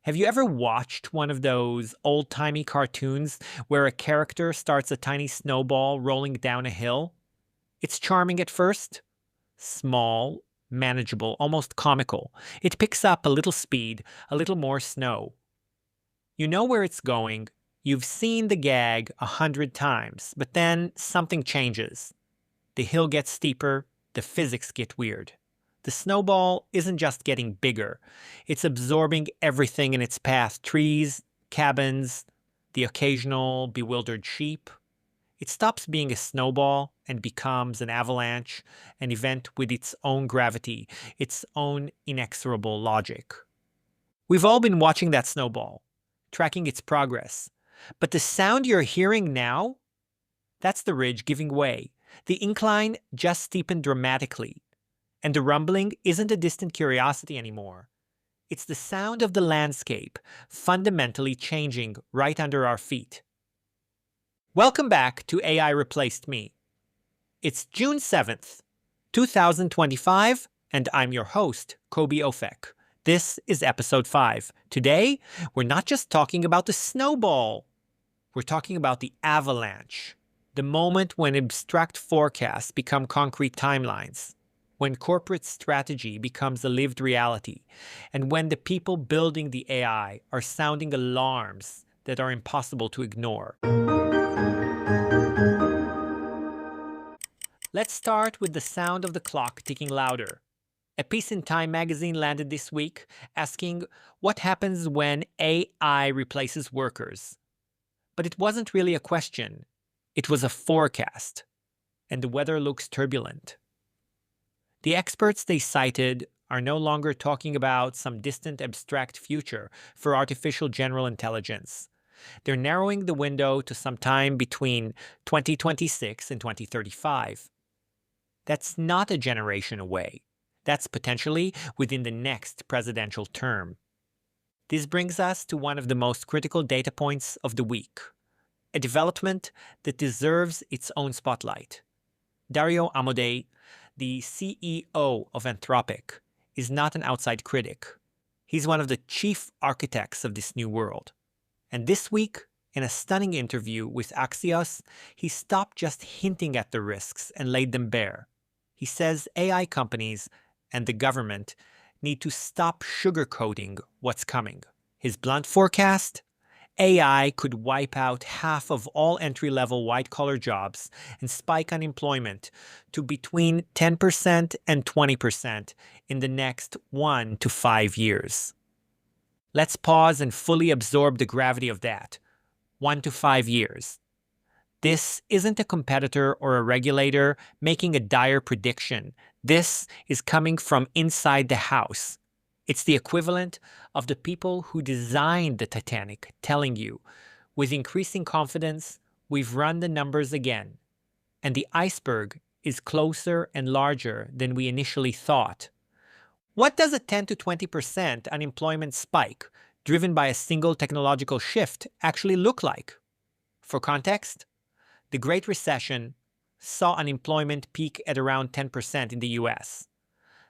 Have you ever watched one of those old-timey cartoons where a character starts a tiny snowball rolling down a hill? It's charming at first, small, manageable, almost comical. It picks up a little speed, a little more snow. You know where it's going. You've seen the gag 100 times, but then something changes. The hill gets steeper, the physics get weird. The snowball isn't just getting bigger, it's absorbing everything in its path: trees, cabins, the occasional bewildered sheep. It stops being a snowball and becomes an avalanche, an event with its own gravity, its own inexorable logic. We've all been watching that snowball, tracking its progress. But the sound you're hearing now, that's the ridge giving way. The incline just steepened dramatically. And the rumbling isn't a distant curiosity anymore. It's the sound of the landscape fundamentally changing right under our feet. Welcome back to AI Replaced Me. It's June 7th, 2025, and I'm your host, Koby Ofek. This is episode 5. Today, we're not just talking about the snowball. We're talking about the avalanche. The moment when abstract forecasts become concrete timelines. When corporate strategy becomes a lived reality, and when the people building the AI are sounding alarms that are impossible to ignore. Let's start with the sound of the clock ticking louder. A piece in Time magazine landed this week asking what happens when AI replaces workers. But it wasn't really a question. It was a forecast. And the weather looks turbulent. The experts they cited are no longer talking about some distant abstract future for artificial general intelligence. They're narrowing the window to some time between 2026 and 2035. That's not a generation away. That's potentially within the next presidential term. This brings us to one of the most critical data points of the week, a development that deserves its own spotlight. Dario Amodei, the CEO of Anthropic, is not an outside critic. He's one of the chief architects of this new world. And this week, in a stunning interview with Axios, he stopped just hinting at the risks and laid them bare. He says AI companies and the government need to stop sugarcoating what's coming. His blunt forecast? AI could wipe out half of all entry-level white-collar jobs and spike unemployment to between 10% and 20% in the next 1 to 5 years. Let's pause and fully absorb the gravity of that. 1 to 5 years. This isn't a competitor or a regulator making a dire prediction. This is coming from inside the house. It's the equivalent of the people who designed the Titanic telling you, with increasing confidence, we've run the numbers again, and the iceberg is closer and larger than we initially thought. What does a 10 to 20% unemployment spike, driven by a single technological shift, actually look like? For context, the Great Recession saw unemployment peak at around 10% in the US.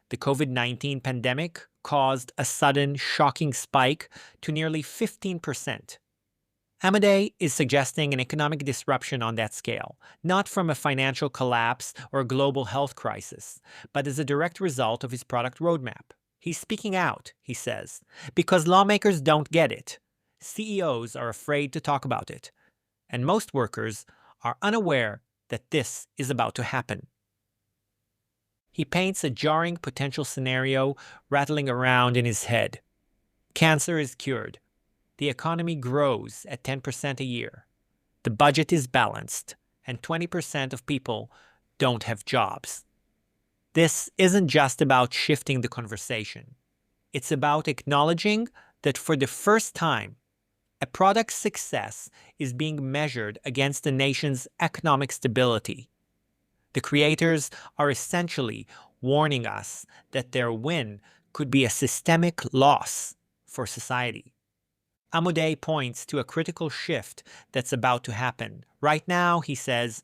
The COVID-19 pandemic caused a sudden, shocking spike to nearly 15%. Amodei is suggesting an economic disruption on that scale, not from a financial collapse or a global health crisis, but as a direct result of his product roadmap. He's speaking out, he says, because lawmakers don't get it. CEOs are afraid to talk about it, and most workers are unaware that this is about to happen. He paints a jarring potential scenario rattling around in his head. Cancer is cured. The economy grows at 10% a year. The budget is balanced, and 20% of people don't have jobs. This isn't just about shifting the conversation. It's about acknowledging that for the first time, a product's success is being measured against the nation's economic stability. The creators are essentially warning us that their win could be a systemic loss for society. Amodei points to a critical shift that's about to happen. Right now, he says,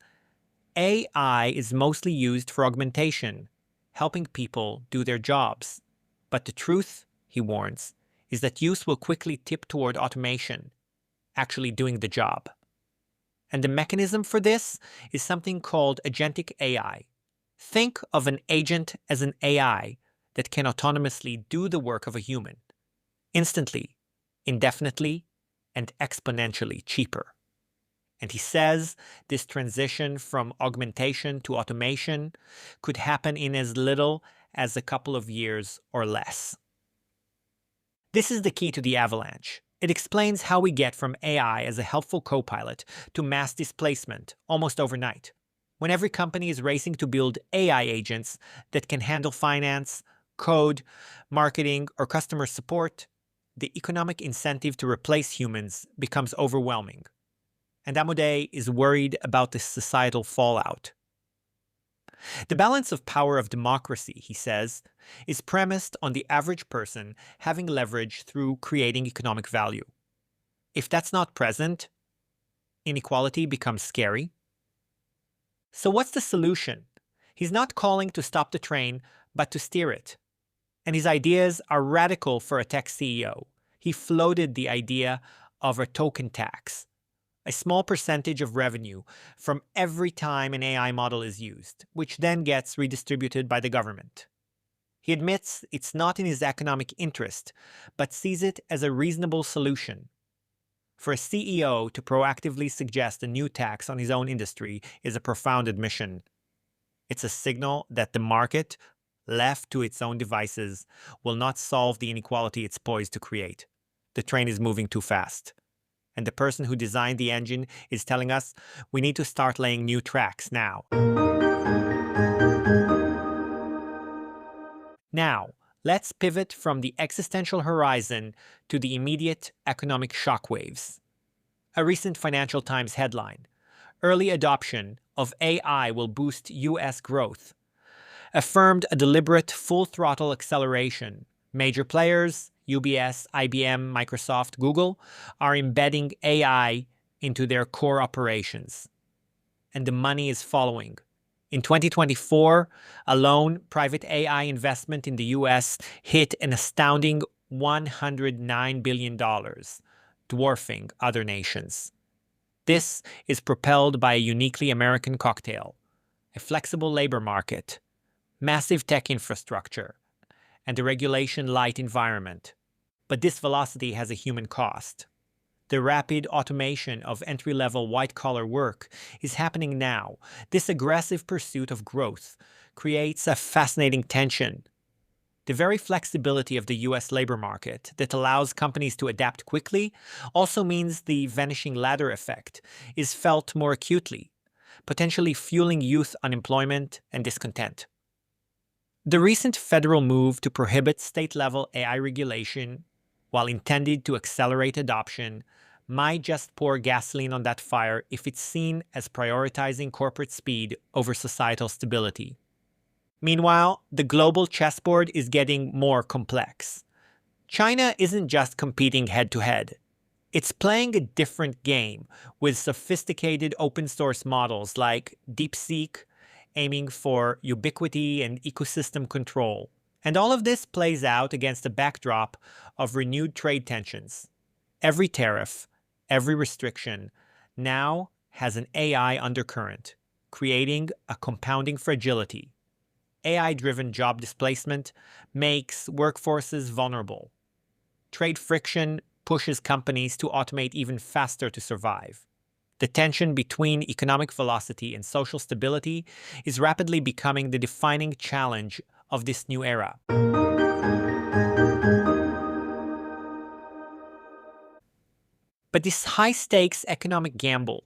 AI is mostly used for augmentation, helping people do their jobs. But the truth, he warns, is that use will quickly tip toward automation, actually doing the job. And the mechanism for this is something called agentic AI. Think of an agent as an AI that can autonomously do the work of a human, instantly, indefinitely, and exponentially cheaper. And he says this transition from augmentation to automation could happen in as little as a couple of years or less. This is the key to the avalanche. It explains how we get from AI as a helpful co-pilot to mass displacement almost overnight. When every company is racing to build AI agents that can handle finance, code, marketing, or customer support, the economic incentive to replace humans becomes overwhelming. And Amodei is worried about the societal fallout. The balance of power of democracy, he says, is premised on the average person having leverage through creating economic value. If that's not present, inequality becomes scary. So what's the solution? He's not calling to stop the train, but to steer it. And his ideas are radical for a tech CEO. He floated the idea of a token tax, a small percentage of revenue from every time an AI model is used, which then gets redistributed by the government. He admits it's not in his economic interest, but sees it as a reasonable solution. For a CEO to proactively suggest a new tax on his own industry is a profound admission. It's a signal that the market, left to its own devices, will not solve the inequality it's poised to create. The train is moving too fast. And the person who designed the engine is telling us we need to start laying new tracks now. Now, let's pivot from the existential horizon to the immediate economic shockwaves. A recent Financial Times headline: Early adoption of AI will boost U.S. growth, affirmed a deliberate full-throttle acceleration. Major players, UBS, IBM, Microsoft, Google, are embedding AI into their core operations. And the money is following. In 2024 alone, private AI investment in the US hit an astounding $109 billion, dwarfing other nations. This is propelled by a uniquely American cocktail: a flexible labor market, massive tech infrastructure, and a regulation-light environment. But this velocity has a human cost. The rapid automation of entry-level white-collar work is happening now. This aggressive pursuit of growth creates a fascinating tension. The very flexibility of the US labor market that allows companies to adapt quickly also means the vanishing ladder effect is felt more acutely, potentially fueling youth unemployment and discontent. The recent federal move to prohibit state-level AI regulation, while intended to accelerate adoption, might just pour gasoline on that fire if it's seen as prioritizing corporate speed over societal stability. Meanwhile, the global chessboard is getting more complex. China isn't just competing head-to-head. It's playing a different game with sophisticated open-source models like DeepSeek, aiming for ubiquity and ecosystem control. And all of this plays out against a backdrop of renewed trade tensions. Every tariff, every restriction now has an AI undercurrent, creating a compounding fragility. AI-driven job displacement makes workforces vulnerable. Trade friction pushes companies to automate even faster to survive. The tension between economic velocity and social stability is rapidly becoming the defining challenge of this new era. But this high-stakes economic gamble,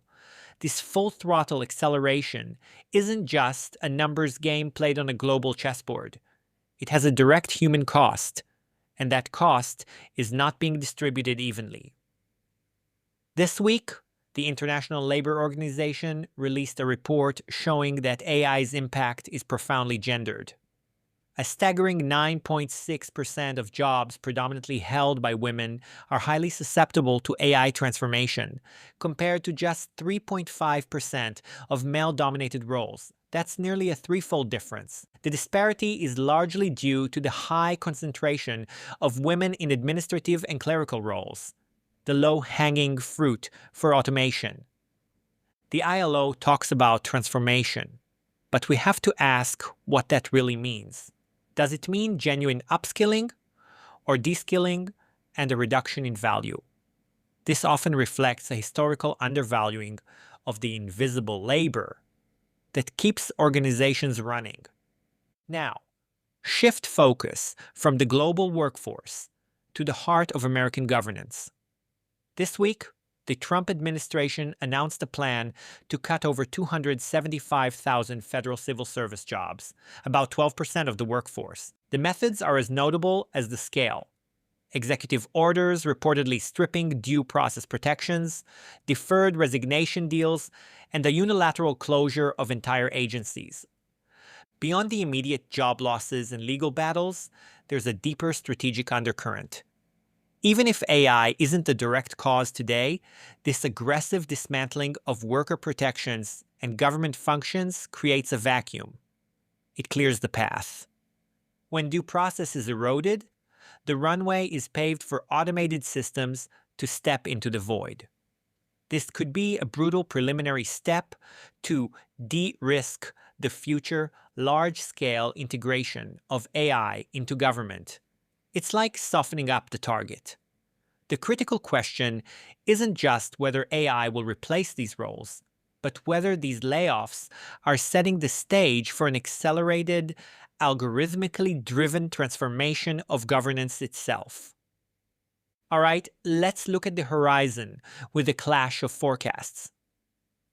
this full-throttle acceleration, isn't just a numbers game played on a global chessboard. It has a direct human cost, and that cost is not being distributed evenly. This week, the International Labour Organization released a report showing that AI's impact is profoundly gendered. A staggering 9.6% of jobs predominantly held by women are highly susceptible to AI transformation, compared to just 3.5% of male-dominated roles. That's nearly a threefold difference. The disparity is largely due to the high concentration of women in administrative and clerical roles, the low-hanging fruit for automation. The ILO talks about transformation, but we have to ask what that really means. Does it mean genuine upskilling or deskilling and a reduction in value? This often reflects a historical undervaluing of the invisible labor that keeps organizations running. Now, shift focus from the global workforce to the heart of American governance. This week, the Trump administration announced a plan to cut over 275,000 federal civil service jobs, about 12% of the workforce. The methods are as notable as the scale. Executive orders reportedly stripping due process protections, deferred resignation deals, and the unilateral closure of entire agencies. Beyond the immediate job losses and legal battles, there's a deeper strategic undercurrent. Even if AI isn't the direct cause today, this aggressive dismantling of worker protections and government functions creates a vacuum. It clears the path. When due process is eroded, the runway is paved for automated systems to step into the void. This could be a brutal preliminary step to de-risk the future large-scale integration of AI into government. It's like softening up the target. The critical question isn't just whether AI will replace these roles, but whether these layoffs are setting the stage for an accelerated, algorithmically driven transformation of governance itself. All right, let's look at the horizon with a clash of forecasts.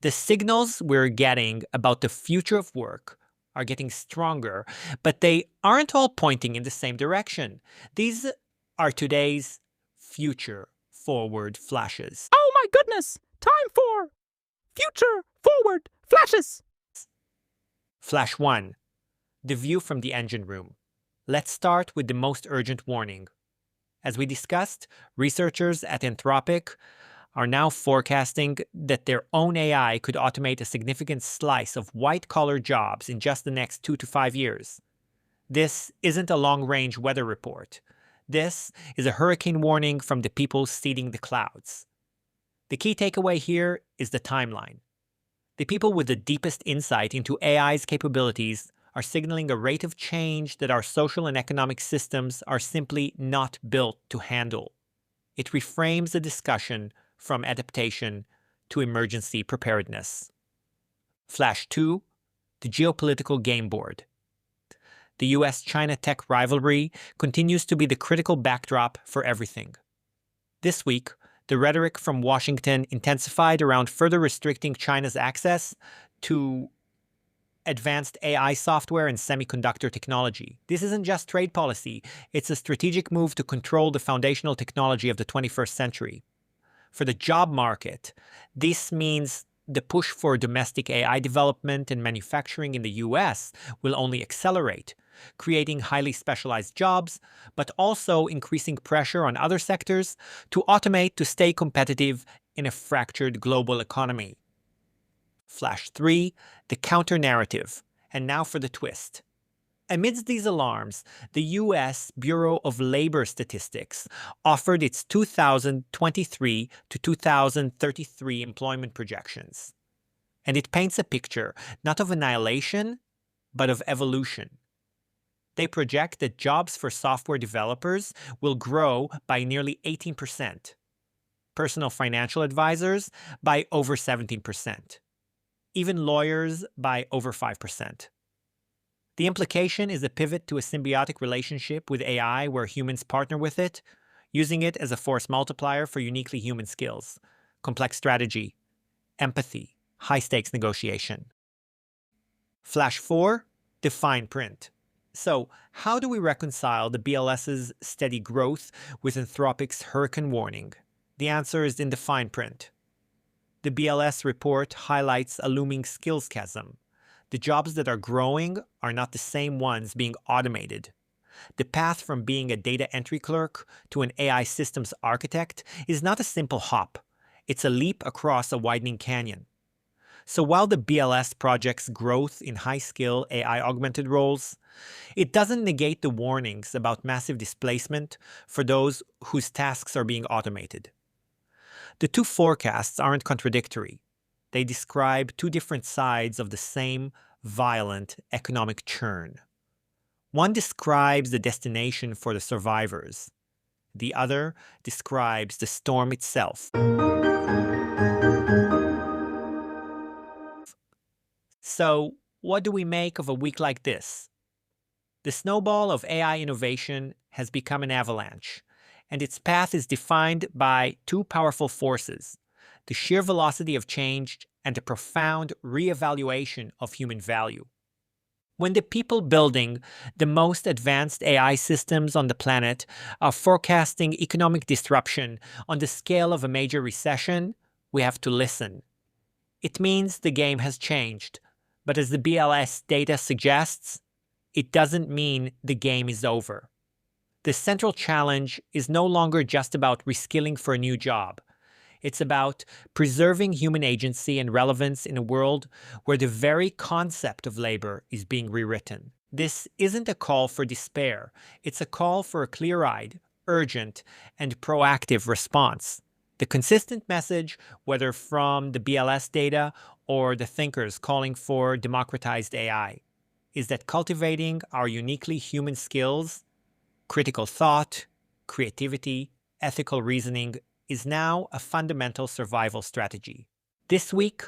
The signals we're getting about the future of work are getting stronger, but they aren't all pointing in the same direction. These are today's future forward flashes. Oh my goodness! Time for future forward flashes! Flash 1. The view from the engine room. Let's start with the most urgent warning. As we discussed, researchers at Anthropic are now forecasting that their own AI could automate a significant slice of white-collar jobs in just the next 2 to 5 years. This isn't a long-range weather report. This is a hurricane warning from the people seeding the clouds. The key takeaway here is the timeline. The people with the deepest insight into AI's capabilities are signaling a rate of change that our social and economic systems are simply not built to handle. It reframes the discussion from adaptation to emergency preparedness. Flash 2. The geopolitical game board. The US-China tech rivalry continues to be the critical backdrop for everything. This week, the rhetoric from Washington intensified around further restricting China's access to advanced AI software and semiconductor technology. This isn't just trade policy, it's a strategic move to control the foundational technology of the 21st century. For the job market, this means the push for domestic AI development and manufacturing in the US will only accelerate, creating highly specialized jobs, but also increasing pressure on other sectors to automate to stay competitive in a fractured global economy. Flash 3. The counter-narrative. And now for the twist. Amidst these alarms, the U.S. Bureau of Labor Statistics offered its 2023 to 2033 employment projections. And it paints a picture not of annihilation, but of evolution. They project that jobs for software developers will grow by nearly 18%, personal financial advisors by over 17%, even lawyers by over 5%. The implication is a pivot to a symbiotic relationship with AI where humans partner with it, using it as a force multiplier for uniquely human skills, complex strategy, empathy, high-stakes negotiation. Flash 4. The fine print. So, how do we reconcile the BLS's steady growth with Anthropic's hurricane warning? The answer is in the fine print. The BLS report highlights a looming skills chasm. The jobs that are growing are not the same ones being automated. The path from being a data entry clerk to an AI systems architect is not a simple hop. It's a leap across a widening canyon. So while the BLS projects growth in high-skill AI-augmented roles, it doesn't negate the warnings about massive displacement for those whose tasks are being automated. The two forecasts aren't contradictory. They describe two different sides of the same violent economic churn. One describes the destination for the survivors. The other describes the storm itself. So, what do we make of a week like this? The snowball of AI innovation has become an avalanche, and its path is defined by two powerful forces: the sheer velocity of change and a profound reevaluation of human value. When the people building the most advanced AI systems on the planet are forecasting economic disruption on the scale of a major recession, we have to listen. It means the game has changed, but as the BLS data suggests, it doesn't mean the game is over. The central challenge is no longer just about reskilling for a new job. It's about preserving human agency and relevance in a world where the very concept of labor is being rewritten. This isn't a call for despair. It's a call for a clear-eyed, urgent, and proactive response. The consistent message, whether from the BLS data or the thinkers calling for democratized AI, is that cultivating our uniquely human skills, critical thought, creativity, ethical reasoning, is now a fundamental survival strategy. This week,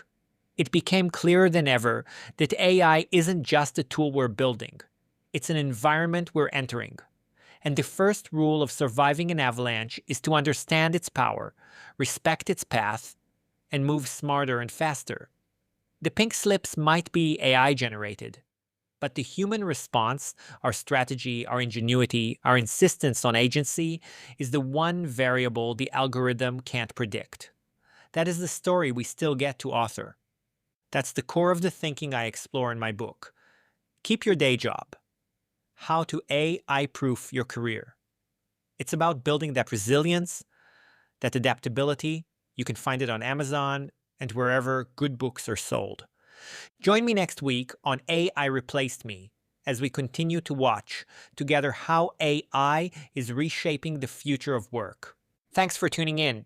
it became clearer than ever that AI isn't just a tool we're building. It's an environment we're entering. And the first rule of surviving an avalanche is to understand its power, respect its path, and move smarter and faster. The pink slips might be AI-generated, but the human response, our strategy, our ingenuity, our insistence on agency, is the one variable the algorithm can't predict. That is the story we still get to author. That's the core of the thinking I explore in my book. Keep your day job. How to AI-proof your career. It's about building that resilience, that adaptability. You can find it on Amazon and wherever good books are sold. Join me next week on AI Replaced Me as we continue to watch together how AI is reshaping the future of work. Thanks for tuning in.